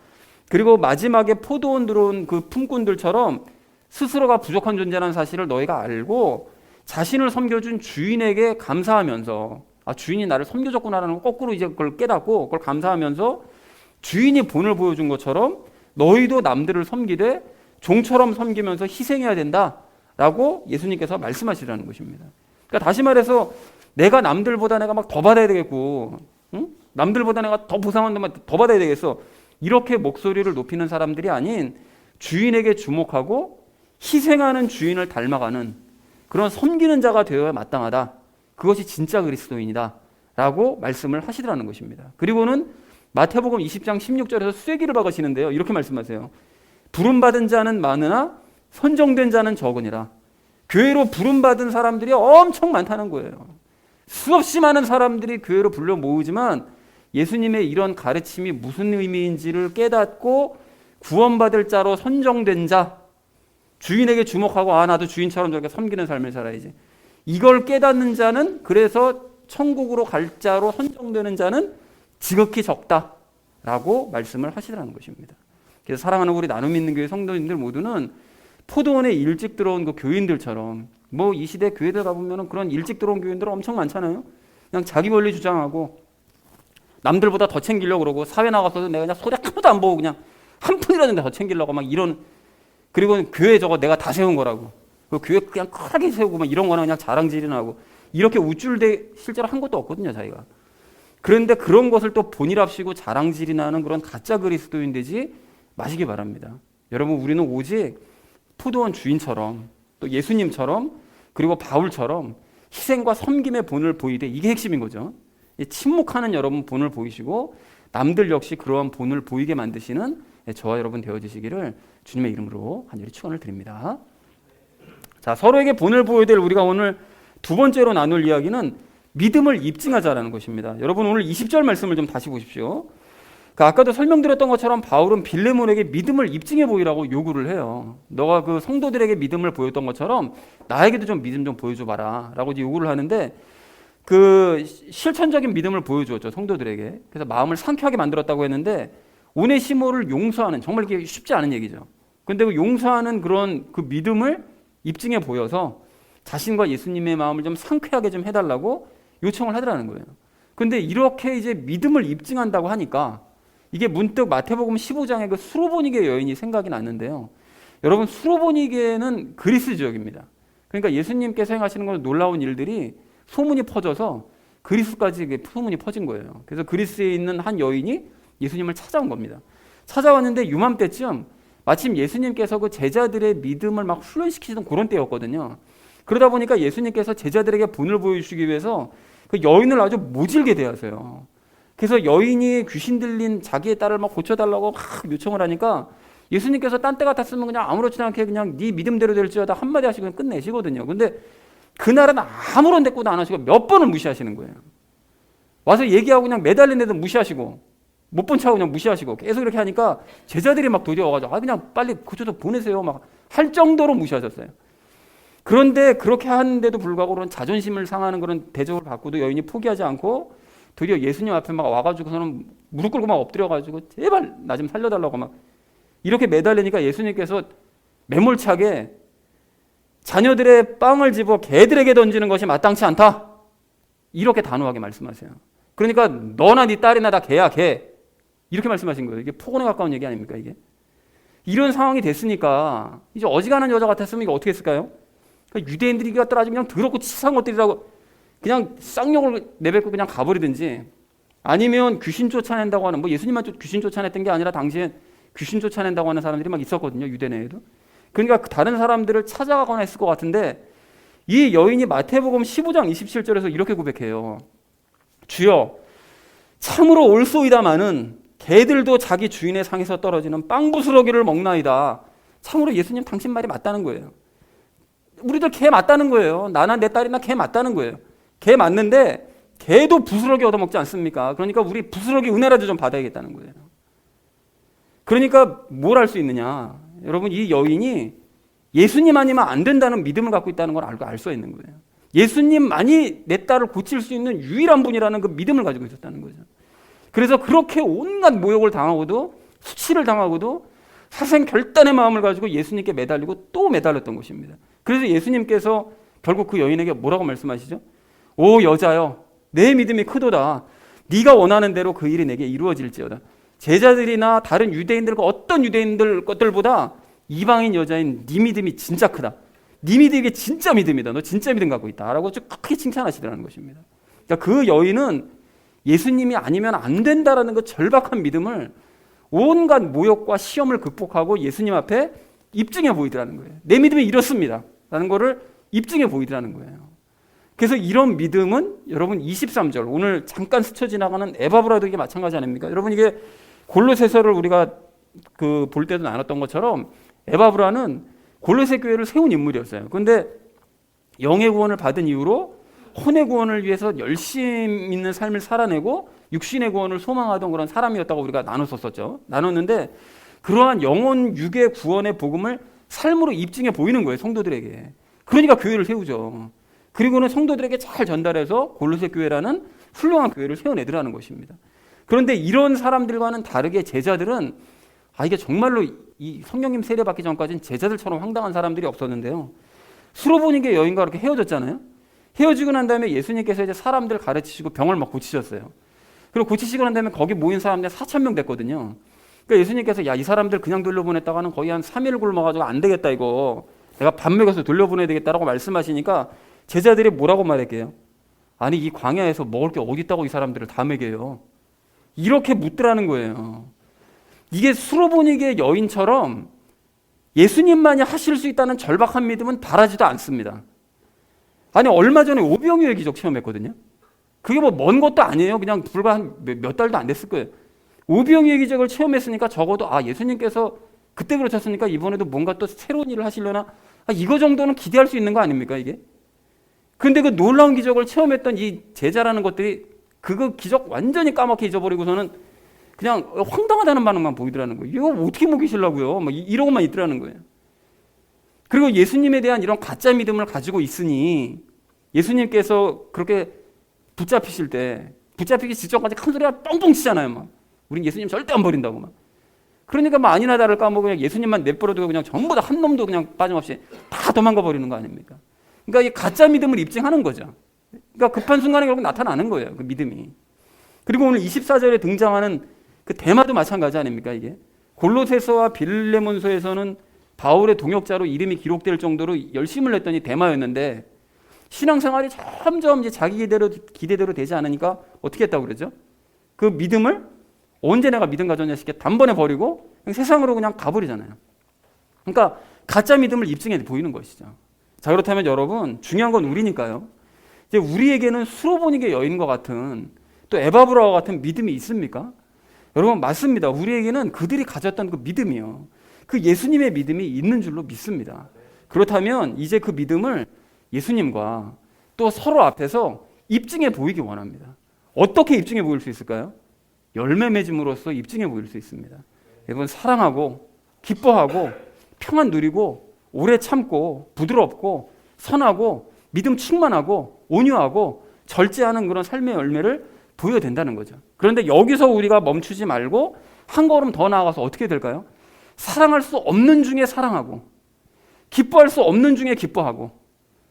[SPEAKER 1] 그리고 마지막에 포도원 들어온 그 품꾼들처럼 스스로가 부족한 존재라는 사실을 너희가 알고 자신을 섬겨준 주인에게 감사하면서 주인이 나를 섬겨줬구나라는 걸 거꾸로 이제 그걸 깨닫고 그걸 감사하면서 주인이 본을 보여준 것처럼 너희도 남들을 섬기되 종처럼 섬기면서 희생해야 된다라고 예수님께서 말씀하시라는 것입니다. 그러니까 다시 말해서 내가 남들보다 내가 막 더 받아야 되겠고, 응? 남들보다 내가 더 보상한 데만 더 받아야 되겠어. 이렇게 목소리를 높이는 사람들이 아닌 주인에게 주목하고 희생하는 주인을 닮아가는 그런 섬기는 자가 되어야 마땅하다. 그것이 진짜 그리스도인이다. 라고 말씀을 하시더라는 것입니다. 그리고는 마태복음 20장 16절에서 쐐기를 박으시는데요. 이렇게 말씀하세요. 부름받은 자는 많으나 선정된 자는 적으니라. 교회로 부름받은 사람들이 엄청 많다는 거예요. 수없이 많은 사람들이 교회로 불러 모으지만 예수님의 이런 가르침이 무슨 의미인지를 깨닫고 구원받을 자로 선정된 자, 주인에게 주목하고 나도 주인처럼 저렇게 섬기는 삶을 살아야지. 이걸 깨닫는 자는 그래서 천국으로 갈 자로 선정되는 자는 지극히 적다라고 말씀을 하시더라는 것입니다. 그래서 사랑하는 우리 나눔 있는 교회 성도님들 모두는 포도원에 일찍 들어온 그 교인들처럼 뭐 이 시대 교회들 가보면 그런 일찍 들어온 교인들 엄청 많잖아요. 그냥 자기 권리 주장하고 남들보다 더 챙기려고 그러고 사회 나가서도 내가 그냥 소리 하나도 안 보고 그냥 한 푼이라도 더 챙기려고 막 이런 그리고 교회 저거 내가 다 세운 거라고 그 교회 그냥 크게 세우고 막 이런 거는 그냥 자랑질이 나고 이렇게 우쭐대 실제로 한 것도 없거든요 자기가. 그런데 그런 것을 또 본일합시고 자랑질이 나는 그런 가짜 그리스도인 되지 마시기 바랍니다. 여러분 우리는 오직 포도원 주인처럼 또 예수님처럼 그리고 바울처럼 희생과 섬김의 본을 보이되 이게 핵심인 거죠. 침묵하는 여러분 본을 보이시고 남들 역시 그러한 본을 보이게 만드시는 저와 여러분 되어주시기를 주님의 이름으로 간절히 축원을 드립니다. 자, 서로에게 본을 보여야 될 우리가 오늘 두 번째로 나눌 이야기는 믿음을 입증하자라는 것입니다. 여러분 오늘 20절 말씀을 좀 다시 보십시오. 아까도 설명드렸던 것처럼 바울은 빌레몬에게 믿음을 입증해 보이라고 요구를 해요. 너가 그 성도들에게 믿음을 보였던 것처럼 나에게도 좀 믿음 좀 보여줘 봐라 라고 이제 요구를 하는데 그 실천적인 믿음을 보여주었죠 성도들에게. 그래서 마음을 상쾌하게 만들었다고 했는데 오네시모를 용서하는 정말 이게 쉽지 않은 얘기죠. 근데 그 용서하는 그런 그 믿음을 입증해 보여서 자신과 예수님의 마음을 좀 상쾌하게 좀 해달라고 요청을 하더라는 거예요. 근데 이렇게 이제 믿음을 입증한다고 하니까 이게 문득 마태복음 15장의 그 수로보니게 여인이 생각이 났는데요. 여러분 수로보니게는 그리스 지역입니다. 그러니까 예수님께서 행하시는 건 놀라운 일들이 소문이 퍼져서 그리스까지 소문이 퍼진 거예요. 그래서 그리스에 있는 한 여인이 예수님을 찾아온 겁니다. 찾아왔는데 유맘때쯤 마침 예수님께서 그 제자들의 믿음을 막 훈련시키시던 그런 때였거든요. 그러다 보니까 예수님께서 제자들에게 본을 보여주시기 위해서 그 여인을 아주 모질게 대하세요. 그래서 여인이 귀신 들린 자기의 딸을 막 고쳐달라고 막 요청을 하니까 예수님께서 딴 때 같았으면 그냥 아무렇지도 않게 그냥 네 믿음대로 될지어다 한마디 하시고 끝내시거든요. 근데 그날은 아무런 대꾸도 안 하시고 몇 번을 무시하시는 거예요. 와서 얘기하고 그냥 매달린 애도 무시하시고 못 본 척하고 그냥 무시하시고 계속 이렇게 하니까 제자들이 막 도저히 와가지고 그냥 빨리 고쳐서 보내세요 막 할 정도로 무시하셨어요. 그런데 그렇게 하는데도 불구하고 그런 자존심을 상하는 그런 대접을 받고도 여인이 포기하지 않고 드디어 예수님 앞에 막 와가지고서는 무릎 꿇고 막 엎드려가지고 제발 나 좀 살려달라고 막 이렇게 매달리니까 예수님께서 매몰차게 자녀들의 빵을 집어 개들에게 던지는 것이 마땅치 않다. 이렇게 단호하게 말씀하세요. 그러니까 너나 네 딸이나 다 개야 개. 이렇게 말씀하신 거예요. 이게 폭언에 가까운 얘기 아닙니까 이게? 이런 상황이 됐으니까 이제 어지간한 여자 같았으면 이거 어떻게 했을까요? 그러니까 유대인들이 갖다 아주 그냥 더럽고 치사한 것들이라고 그냥 쌍욕을 내뱉고 그냥 가버리든지 아니면 귀신 쫓아낸다고 하는 뭐 예수님만 귀신 쫓아냈던 게 아니라 당시에 귀신 쫓아낸다고 하는 사람들이 막 있었거든요. 유대 내에도. 그러니까 다른 사람들을 찾아가거나 했을 것 같은데 이 여인이 마태복음 15장 27절에서 이렇게 고백해요. 주여 참으로 옳소이다마는 개들도 자기 주인의 상에서 떨어지는 빵부스러기를 먹나이다. 참으로 예수님 당신 말이 맞다는 거예요. 우리들 개 맞다는 거예요. 나나 내 딸이나 개 맞다는 거예요. 개 맞는데 개도 부스러기 얻어먹지 않습니까? 그러니까 우리 부스러기 은혜라도 좀 받아야겠다는 거예요. 그러니까 뭘 할 수 있느냐? 여러분, 이 여인이 예수님 아니면 안 된다는 믿음을 갖고 있다는 걸 알고 알 수 있는 거예요. 예수님만이 내 딸을 고칠 수 있는 유일한 분이라는 그 믿음을 가지고 있었다는 거죠. 그래서 그렇게 온갖 모욕을 당하고도 수치를 당하고도 사생 결단의 마음을 가지고 예수님께 매달리고 또 매달렸던 것입니다. 그래서 예수님께서 결국 그 여인에게 뭐라고 말씀하시죠? 오 여자여, 내 믿음이 크도다. 네가 원하는 대로 그 일이 내게 이루어질지어다. 제자들이나 다른 유대인들과 어떤 유대인들 것들보다 이방인 여자인 네 믿음이 진짜 크다. 네 믿음이 이게 진짜 믿음이다. 너 진짜 믿음 갖고 있다. 라고 좀 크게 칭찬하시더라는 것입니다. 그러니까 그 여인은 예수님이 아니면 안 된다라는 그 절박한 믿음을 온갖 모욕과 시험을 극복하고 예수님 앞에 입증해 보이더라는 거예요. 내 믿음이 이렇습니다. 라는 거를 입증해 보이더라는 거예요. 그래서 이런 믿음은 여러분 23절 오늘 잠깐 스쳐 지나가는 에바브라도 이게 마찬가지 아닙니까? 여러분 이게 골로새서를 우리가 볼 때도 나눴던 것처럼 에바브라는 골로새 교회를 세운 인물이었어요. 그런데 영의 구원을 받은 이후로 혼의 구원을 위해서 열심 있는 삶을 살아내고 육신의 구원을 소망하던 그런 사람이었다고 우리가 나눴는데 그러한 영혼 육의 구원의 복음을 삶으로 입증해 보이는 거예요. 성도들에게. 그러니까 교회를 세우죠. 그리고는 성도들에게 잘 전달해서 골로새 교회라는 훌륭한 교회를 세워내더라는 것입니다. 그런데 이런 사람들과는 다르게 제자들은 이게 정말로 이 성령님 세례받기 전까지는 제자들처럼 황당한 사람들이 없었는데요. 수로보니게 여인과 그렇게 헤어졌잖아요. 헤어지고 난 다음에 예수님께서 이제 사람들 가르치시고 병을 막 고치셨어요. 그리고 고치시고 난 다음에 거기 모인 사람들 4,000명 됐거든요. 그러니까 예수님께서 야, 이 사람들 그냥 돌려보냈다가는 거의 한 3일 굶어가지고 안 되겠다 이거. 내가 밥 먹여서 돌려보내야 되겠다라고 말씀하시니까 제자들이 뭐라고 말할게요? 아니 이 광야에서 먹을 게 어디 있다고 이 사람들을 다 먹여요. 이렇게 묻더라는 거예요. 이게 수로보니게 여인처럼 예수님만이 하실 수 있다는 절박한 믿음은 바라지도 않습니다. 아니 얼마 전에 오병이어의 기적 체험했거든요. 그게 뭐 먼 것도 아니에요. 그냥 불과 한 몇 달도 안 됐을 거예요. 오병이어의 기적을 체험했으니까 적어도 예수님께서 그때 그러셨으니까 이번에도 뭔가 또 새로운 일을 하시려나 이거 정도는 기대할 수 있는 거 아닙니까 이게? 근데 그 놀라운 기적을 체험했던 이 제자라는 것들이 그거 기적 완전히 까맣게 잊어버리고서는 그냥 황당하다는 반응만 보이더라는 거예요. 이거 어떻게 먹이시려고요? 막 이러고만 있더라는 거예요. 그리고 예수님에 대한 이런 가짜 믿음을 가지고 있으니 예수님께서 그렇게 붙잡히실 때 붙잡히기 직전까지 큰 소리가 뻥뻥 치잖아요. 막. 우린 예수님 절대 안 버린다고 막. 그러니까 막 아니나 다를 까먹고 그냥 예수님만 내버려두고 그냥 전부 다 한 놈도 그냥 빠짐없이 다 도망가 버리는 거 아닙니까? 그러니까 이 가짜 믿음을 입증하는 거죠. 그러니까 급한 순간에 결국 나타나는 거예요. 그 믿음이. 그리고 오늘 24절에 등장하는 그 대마도 마찬가지 아닙니까 이게? 골로새서와 빌레몬서에서는 바울의 동역자로 이름이 기록될 정도로 열심을 냈더니 대마였는데 신앙생활이 점점 이제 자기 기대대로 되지 않으니까 어떻게 했다고 그러죠? 그 믿음을 언제 내가 믿음 가졌냐 싶게 단번에 버리고 그냥 세상으로 그냥 가버리잖아요. 그러니까 가짜 믿음을 입증해 보이는 것이죠. 자 그렇다면 여러분 중요한 건 우리니까요. 이제 우리에게는 수로보니게 여인과 같은 또 에바브라와 같은 믿음이 있습니까? 여러분 맞습니다. 우리에게는 그들이 가졌던 그 믿음이요. 그 예수님의 믿음이 있는 줄로 믿습니다. 그렇다면 이제 그 믿음을 예수님과 또 서로 앞에서 입증해 보이기 원합니다. 어떻게 입증해 보일 수 있을까요? 열매 맺음으로써 입증해 보일 수 있습니다. 여러분 사랑하고 기뻐하고 평안 누리고 오래 참고 부드럽고 선하고 믿음 충만하고 온유하고 절제하는 그런 삶의 열매를 보여야 된다는 거죠. 그런데 여기서 우리가 멈추지 말고 한 걸음 더 나아가서 어떻게 될까요? 사랑할 수 없는 중에 사랑하고 기뻐할 수 없는 중에 기뻐하고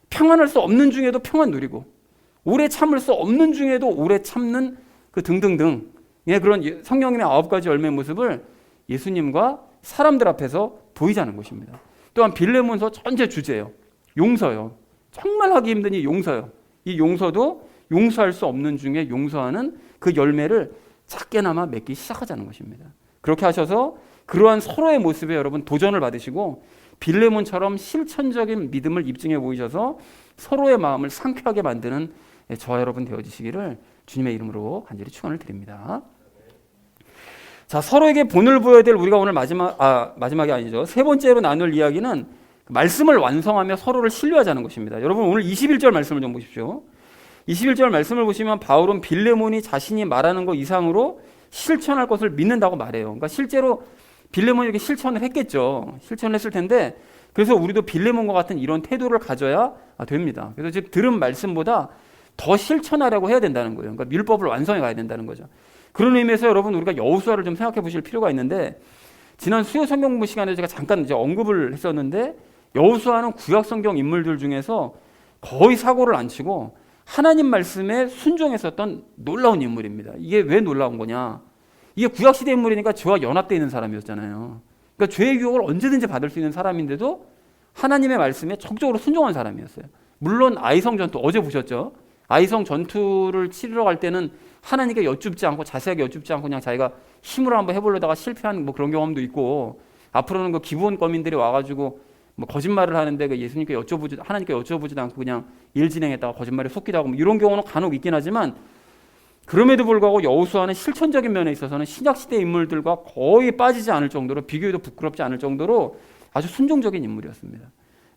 [SPEAKER 1] 평안할 수 없는 중에도 평안 누리고 오래 참을 수 없는 중에도 오래 참는 그 등등등 그런 성령님의 9가지 열매의 모습을 예수님과 사람들 앞에서 보이자는 것입니다. 또한 빌레몬서 전체 주제예요. 용서요. 정말 하기 힘든 이 용서요. 이 용서도 용서할 수 없는 중에 용서하는 그 열매를 작게나마 맺기 시작하자는 것입니다. 그렇게 하셔서 그러한 서로의 모습에 여러분 도전을 받으시고 빌레몬처럼 실천적인 믿음을 입증해 보이셔서 서로의 마음을 상쾌하게 만드는 저와 여러분 되어지시기를 주님의 이름으로 간절히 축원을 드립니다. 자, 서로에게 본을 보여야 될 우리가 오늘 마지막이 아니죠. 세 번째로 나눌 이야기는 말씀을 완성하며 서로를 신뢰하자는 것입니다. 여러분 오늘 21절 말씀을 좀 보십시오. 21절 말씀을 보시면 바울은 빌레몬이 자신이 말하는 것 이상으로 실천할 것을 믿는다고 말해요. 그러니까 실제로 빌레몬이 이렇게 실천을 했겠죠. 실천을 했을 텐데 그래서 우리도 빌레몬과 같은 이런 태도를 가져야 됩니다. 그래서 지금 들은 말씀보다 더 실천하려고 해야 된다는 거예요. 그러니까 율법을 완성해 가야 된다는 거죠. 그런 의미에서 여러분 우리가 여호수아를 좀 생각해 보실 필요가 있는데 지난 수요 성경 공부 시간에 제가 잠깐 이제 언급을 했었는데 여호수아는 구약 성경 인물들 중에서 거의 사고를 안 치고 하나님 말씀에 순종했었던 놀라운 인물입니다. 이게 왜 놀라운 거냐? 이게 구약 시대 인물이니까 죄와 연합되어 있는 사람이었잖아요. 그러니까 죄의 유혹을 언제든지 받을 수 있는 사람인데도 하나님의 말씀에 적극적으로 순종한 사람이었어요. 물론 아이성 전투 어제 보셨죠? 아이성 전투를 치르러 갈 때는 하나님께 여쭙지 않고 자세하게 여쭙지 않고 그냥 자기가 힘으로 한번 해보려다가 실패한 뭐 그런 경험도 있고 앞으로는 그 기브온 거민들이 와가지고 뭐 거짓말을 하는데 그 예수님께 하나님께 여쭤보지도 않고 그냥 일 진행했다가 거짓말에 속기도 하고 뭐 이런 경우는 간혹 있긴 하지만 그럼에도 불구하고 여호수아는 실천적인 면에 있어서는 신약 시대 인물들과 거의 빠지지 않을 정도로 비교해도 부끄럽지 않을 정도로 아주 순종적인 인물이었습니다.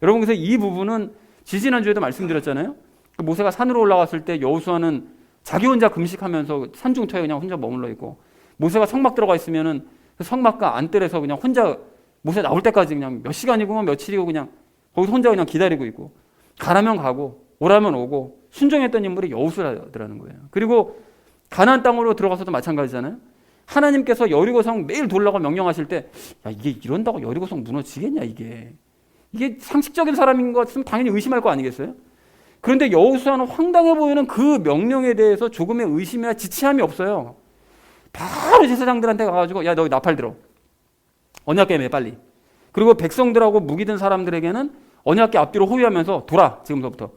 [SPEAKER 1] 여러분 그래서 이 부분은 지지난주에도 말씀드렸잖아요. 모세가 산으로 올라갔을 때 여호수아는 자기 혼자 금식하면서 산중터에 그냥 혼자 머물러 있고 모세가 성막 들어가 있으면은 그 성막과 안뜰에서 그냥 혼자 모세 나올 때까지 그냥 몇 시간이고 며칠이고 그냥 거기서 혼자 그냥 기다리고 있고 가라면 가고 오라면 오고 순종했던 인물이 여호수아더라는 거예요. 그리고 가나안 땅으로 들어가서도 마찬가지잖아요. 하나님께서 여리고성 매일 돌라고 명령하실 때 야 이게 이런다고 여리고성 무너지겠냐 이게 상식적인 사람인 것 같으면 당연히 의심할 거 아니겠어요? 그런데 여호수아는 황당해 보이는 그 명령에 대해서 조금의 의심이나 지체함이 없어요. 바로 제사장들한테 가가지고 야 너 나팔 들어. 언약궤 매 빨리. 그리고 백성들하고 무기든 사람들에게는 언약궤 앞뒤로 호위하면서 돌아 지금서부터.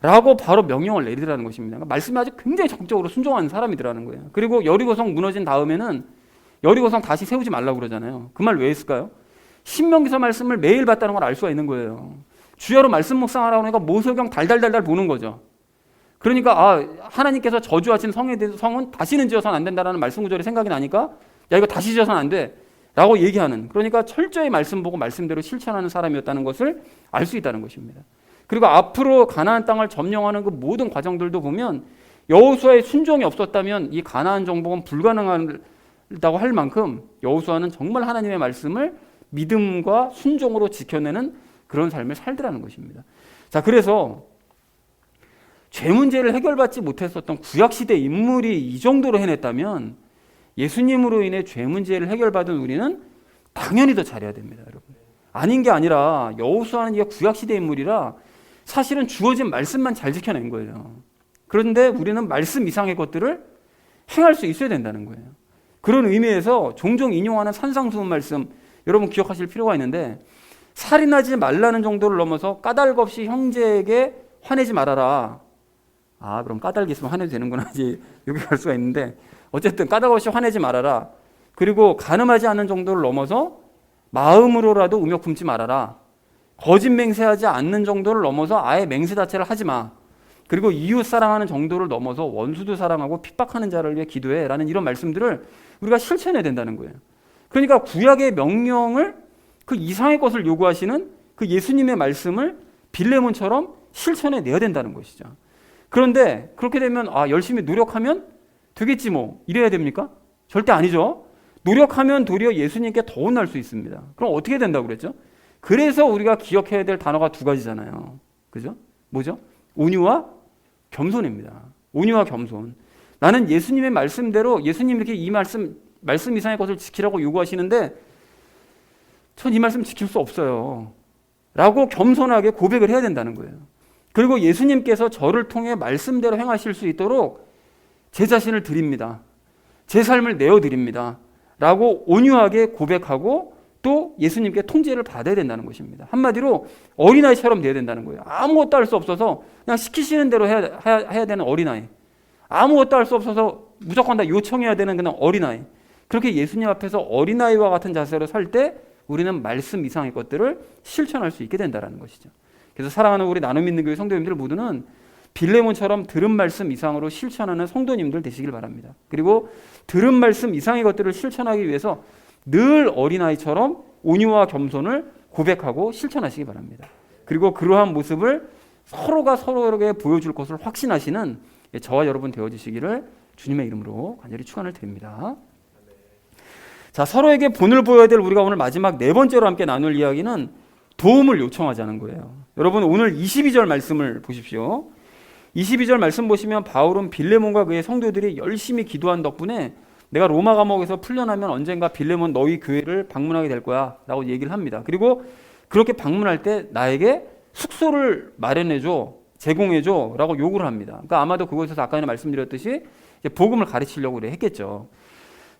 [SPEAKER 1] 라고 바로 명령을 내리더라는 것입니다. 그러니까 말씀에 아주 굉장히 적극적으로 순종하는 사람이더라는 거예요. 그리고 여리고성 무너진 다음에는 여리고성 다시 세우지 말라고 그러잖아요. 그 말 왜 했을까요? 신명기서 말씀을 매일 봤다는 걸 알 수가 있는 거예요. 주야로 말씀 묵상하라고 하니까 모세오경 달달달달 보는 거죠. 그러니까 하나님께서 저주하신 성은 다시는 지어서는 안 된다라는 말씀 구절이 생각이 나니까 야 이거 다시 지어서는 안 돼 라고 얘기하는, 그러니까 철저히 말씀 보고 말씀대로 실천하는 사람이었다는 것을 알 수 있다는 것입니다. 그리고 앞으로 가나안 땅을 점령하는 그 모든 과정들도 보면 여호수아의 순종이 없었다면 이 가나안 정복은 불가능하다고 할 만큼 여호수아는 정말 하나님의 말씀을 믿음과 순종으로 지켜내는 그런 삶을 살더라는 것입니다. 자, 그래서 죄 문제를 해결받지 못했었던 구약시대 인물이 이 정도로 해냈다면 예수님으로 인해 죄 문제를 해결받은 우리는 당연히 더 잘해야 됩니다, 여러분. 아닌 게 아니라 여호수아는 이게 구약시대 인물이라 사실은 주어진 말씀만 잘 지켜낸 거예요. 그런데 우리는 말씀 이상의 것들을 행할 수 있어야 된다는 거예요. 그런 의미에서 종종 인용하는 산상수훈 말씀 여러분 기억하실 필요가 있는데 살인하지 말라는 정도를 넘어서 까닭 없이 형제에게 화내지 말아라. 그럼 까닭이 있으면 화내도 되는구나 이제 여기 갈 수가 있는데 어쨌든 까닭 없이 화내지 말아라. 그리고 간음하지 않는 정도를 넘어서 마음으로라도 음욕 품지 말아라. 거짓 맹세하지 않는 정도를 넘어서 아예 맹세 자체를 하지 마. 그리고 이웃 사랑하는 정도를 넘어서 원수도 사랑하고 핍박하는 자를 위해 기도해 라는 이런 말씀들을 우리가 실천해야 된다는 거예요. 그러니까 구약의 명령을 그 이상의 것을 요구하시는 그 예수님의 말씀을 빌레몬처럼 실천해 내야 된다는 것이죠. 그런데 그렇게 되면 열심히 노력하면 되겠지 뭐 이래야 됩니까? 절대 아니죠. 노력하면 도리어 예수님께 더 혼날 수 있습니다. 그럼 어떻게 된다고 그랬죠? 그래서 우리가 기억해야 될 단어가 두 가지잖아요. 그죠? 뭐죠? 온유와 겸손입니다. 온유와 겸손. 나는 예수님의 말씀대로 예수님 이렇게 이 말씀 이상의 것을 지키라고 요구하시는데 전 이 말씀 지킬 수 없어요. 라고 겸손하게 고백을 해야 된다는 거예요. 그리고 예수님께서 저를 통해 말씀대로 행하실 수 있도록 제 자신을 드립니다. 제 삶을 내어드립니다. 라고 온유하게 고백하고 또 예수님께 통제를 받아야 된다는 것입니다. 한마디로 어린아이처럼 돼야 된다는 거예요. 아무것도 할 수 없어서 그냥 시키시는 대로 해야 되는 어린아이. 아무것도 할 수 없어서 무조건 다 요청해야 되는 그냥 어린아이. 그렇게 예수님 앞에서 어린아이와 같은 자세로 살 때 우리는 말씀 이상의 것들을 실천할 수 있게 된다는 것이죠. 그래서 사랑하는 우리 나눔 있는 교회 성도님들 모두는 빌레몬처럼 들은 말씀 이상으로 실천하는 성도님들 되시길 바랍니다. 그리고 들은 말씀 이상의 것들을 실천하기 위해서 늘 어린아이처럼 온유와 겸손을 고백하고 실천하시기 바랍니다. 그리고 그러한 모습을 서로가 서로에게 보여줄 것을 확신하시는 저와 여러분 되어주시기를 주님의 이름으로 간절히 축원을 드립니다. 자, 서로에게 본을 보여야 될 우리가 오늘 마지막 네 번째로 함께 나눌 이야기는 도움을 요청하자는 거예요. 여러분 오늘 22절 말씀을 보십시오. 22절 말씀 보시면 바울은 빌레몬과 그의 성도들이 열심히 기도한 덕분에 내가 로마 감옥에서 풀려나면 언젠가 빌레몬 너희 교회를 방문하게 될 거야 라고 얘기를 합니다. 그리고 그렇게 방문할 때 나에게 숙소를 마련해줘, 제공해줘 라고 요구를 합니다. 그러니까 아마도 그곳에서 아까 전에 말씀드렸듯이 이제 복음을 가르치려고 그래 했겠죠.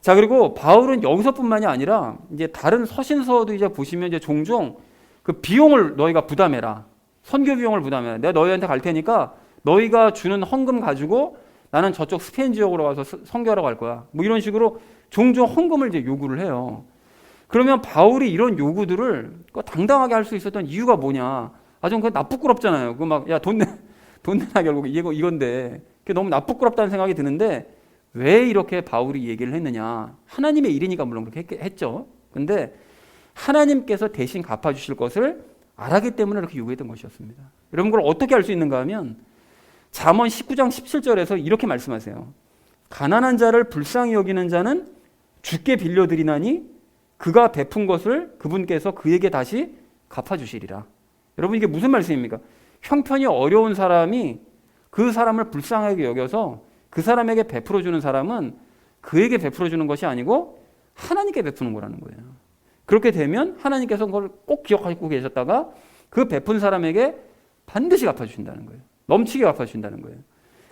[SPEAKER 1] 자, 그리고 바울은 여기서뿐만이 아니라 이제 다른 서신서도 이제 보시면 이제 종종 그 비용을 너희가 부담해라. 선교 비용을 부담해라. 내가 너희한테 갈 테니까 너희가 주는 헌금 가지고 나는 저쪽 스페인 지역으로 가서 선교하러 갈 거야. 뭐 이런 식으로 종종 헌금을 이제 요구를 해요. 그러면 바울이 이런 요구들을 당당하게 할 수 있었던 이유가 뭐냐? 좀 그거 나쁘끄럽잖아요. 그 막 야 돈 내나 결국 이건데 그게 너무 나쁘끄럽다는 생각이 드는데 왜 이렇게 바울이 얘기를 했느냐? 하나님의 일이니까 물론 그렇게 했죠. 근데 하나님께서 대신 갚아주실 것을 알았기 때문에 이렇게 요구했던 것이었습니다. 여러분 그걸 어떻게 알 수 있는가 하면 잠언 19장 17절에서 이렇게 말씀하세요. 가난한 자를 불쌍히 여기는 자는 주께 빌려드리나니 그가 베푼 것을 그분께서 그에게 다시 갚아주시리라. 여러분 이게 무슨 말씀입니까? 형편이 어려운 사람이 그 사람을 불쌍하게 여겨서 그 사람에게 베풀어주는 사람은 그에게 베풀어주는 것이 아니고 하나님께 베푸는 거라는 거예요. 그렇게 되면 하나님께서 그걸 꼭 기억하고 계셨다가 그 베푼 사람에게 반드시 갚아주신다는 거예요. 넘치게 갚아주신다는 거예요.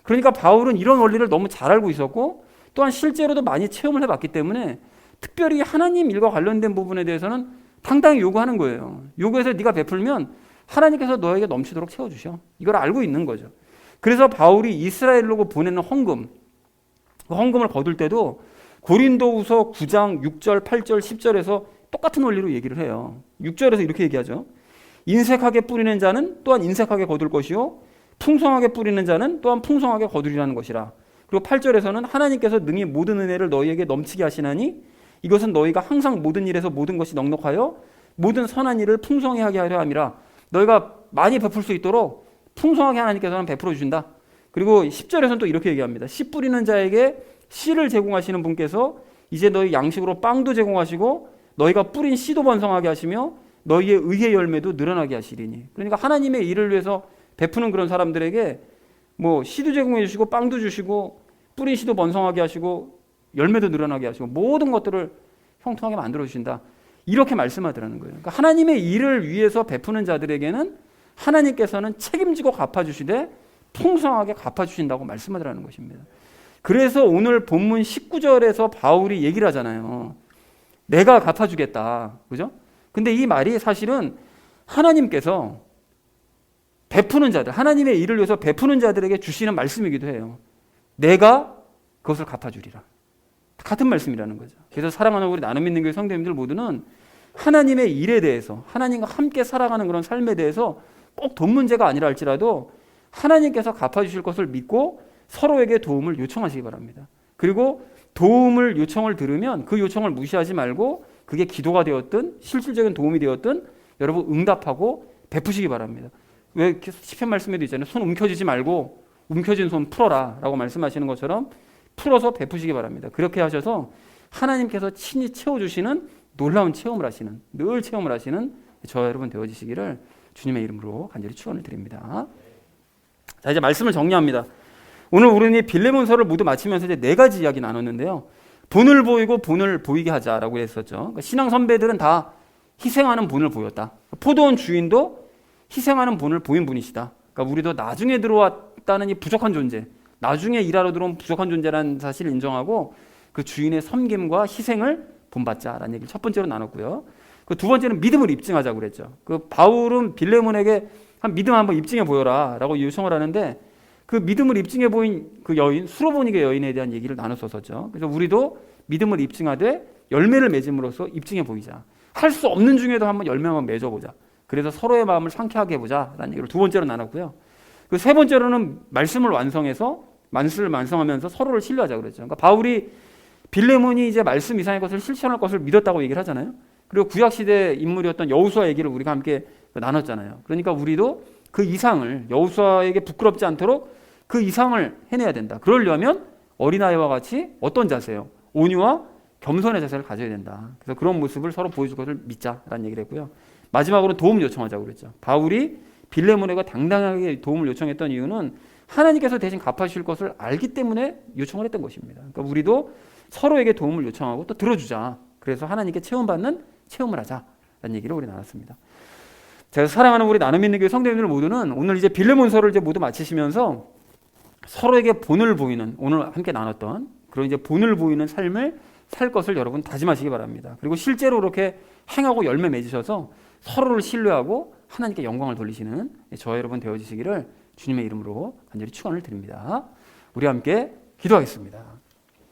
[SPEAKER 1] 그러니까 바울은 이런 원리를 너무 잘 알고 있었고 또한 실제로도 많이 체험을 해봤기 때문에 특별히 하나님 일과 관련된 부분에 대해서는 당당히 요구하는 거예요. 요구해서 네가 베풀면 하나님께서 너에게 넘치도록 채워주셔. 이걸 알고 있는 거죠. 그래서 바울이 이스라엘로 보내는 헌금, 그 헌금을 거둘 때도 고린도후서 9장 6절, 8절, 10절에서 똑같은 원리로 얘기를 해요. 6절에서 이렇게 얘기하죠. 인색하게 뿌리는 자는 또한 인색하게 거둘 것이요 풍성하게 뿌리는 자는 또한 풍성하게 거두리라는 것이라. 그리고 8절에서는 하나님께서 능히 모든 은혜를 너희에게 넘치게 하시나니 이것은 너희가 항상 모든 일에서 모든 것이 넉넉하여 모든 선한 일을 풍성히 하게 하려 함이라. 너희가 많이 베풀 수 있도록 풍성하게 하나님께서는 베풀어 주신다. 그리고 10절에서는 또 이렇게 얘기합니다. 씨 뿌리는 자에게 씨를 제공하시는 분께서 이제 너희 양식으로 빵도 제공하시고 너희가 뿌린 씨도 번성하게 하시며 너희의 의의 열매도 늘어나게 하시리니. 그러니까 하나님의 일을 위해서 베푸는 그런 사람들에게 뭐 씨도 제공해 주시고 빵도 주시고 뿌린 씨도 번성하게 하시고 열매도 늘어나게 하시고 모든 것들을 형통하게 만들어 주신다. 이렇게 말씀하더라는 거예요. 그러니까 하나님의 일을 위해서 베푸는 자들에게는 하나님께서는 책임지고 갚아주시되 풍성하게 갚아주신다고 말씀하더라는 것입니다. 그래서 오늘 본문 19절에서 바울이 얘기를 하잖아요. 내가 갚아주겠다. 그죠? 근데 이 말이 사실은 하나님께서 베푸는 자들, 하나님의 일을 위해서 베푸는 자들에게 주시는 말씀이기도 해요. 내가 그것을 갚아주리라. 같은 말씀이라는 거죠. 그래서 사랑하는 우리 나눔 믿는 교회 성도님들 모두는 하나님의 일에 대해서 하나님과 함께 살아가는 그런 삶에 대해서 꼭 돈 문제가 아니라 할지라도 하나님께서 갚아주실 것을 믿고 서로에게 도움을 요청하시기 바랍니다. 그리고 도움을 요청을 들으면 그 요청을 무시하지 말고 그게 기도가 되었든 실질적인 도움이 되었든 여러분 응답하고 베푸시기 바랍니다. 왜 시편 말씀에도 있잖아요. 손 움켜쥐지 말고 움켜진 손 풀어라 라고 말씀하시는 것처럼 풀어서 베푸시기 바랍니다. 그렇게 하셔서 하나님께서 친히 채워주시는 놀라운 체험을 하시는, 늘 체험을 하시는 저와 여러분 되어지시기를 주님의 이름으로 간절히 축원을 드립니다. 자, 이제 말씀을 정리합니다. 오늘 우리는 빌레몬서를 모두 마치면서 이제 네 가지 이야기 나눴는데요. 본을 보이고 본을 보이게 하자라고 했었죠. 그러니까 신앙 선배들은 다 희생하는 본을 보였다. 포도원 주인도 희생하는 본을 보인 분이시다. 그러니까 우리도 나중에 들어왔다는 이 부족한 존재, 나중에 일하러 들어온 부족한 존재라는 사실을 인정하고 그 주인의 섬김과 희생을 본받자라는 얘기를 첫 번째로 나눴고요. 그 두 번째는 믿음을 입증하자고 그랬죠. 그 바울은 빌레몬에게 한 믿음 한번 입증해 보여라라고 요청을 하는데 그 믿음을 입증해 보인 그 여인, 수로보니게 여인에 대한 얘기를 나눴었죠. 그래서 우리도 믿음을 입증하되 열매를 맺음으로써 입증해 보이자. 할 수 없는 중에도 한번 열매 한번 맺어보자. 그래서 서로의 마음을 상쾌하게 해보자라는 얘기를 두 번째로 나눴고요. 그 세 번째로는 말씀을 완성해서 말씀을 완성하면서 서로를 신뢰하자 그랬죠. 그러니까 바울이 빌레몬이 이제 말씀 이상의 것을 실천할 것을 믿었다고 얘기를 하잖아요. 그리고 구약 시대 인물이었던 여호수아 얘기를 우리가 함께 나눴잖아요. 그러니까 우리도 그 이상을 여호수아에게 부끄럽지 않도록 그 이상을 해내야 된다. 그러려면 어린아이와 같이 어떤 자세요? 온유와 겸손의 자세를 가져야 된다. 그래서 그런 모습을 서로 보여줄 것을 믿자라는 얘기를 했고요. 마지막으로 도움을 요청하자고 그랬죠. 바울이 빌레몬에게 당당하게 도움을 요청했던 이유는 하나님께서 대신 갚아주실 것을 알기 때문에 요청을 했던 것입니다. 그러니까 우리도 서로에게 도움을 요청하고 또 들어주자. 그래서 하나님께 체험받는 체험을 하자라는 얘기를 우리 나눴습니다. 제가 사랑하는 우리 나눔 있는 교회 성도님들 모두는 오늘 이제 빌레몬서를 이제 모두 마치시면서 서로에게 본을 보이는 오늘 함께 나눴던 그런 이제 본을 보이는 삶을 살 것을 여러분 다짐하시기 바랍니다. 그리고 실제로 그렇게 행하고 열매 맺으셔서 서로를 신뢰하고 하나님께 영광을 돌리시는 저와 여러분 되어주시기를 주님의 이름으로 간절히 축원을 드립니다. 우리 함께 기도하겠습니다.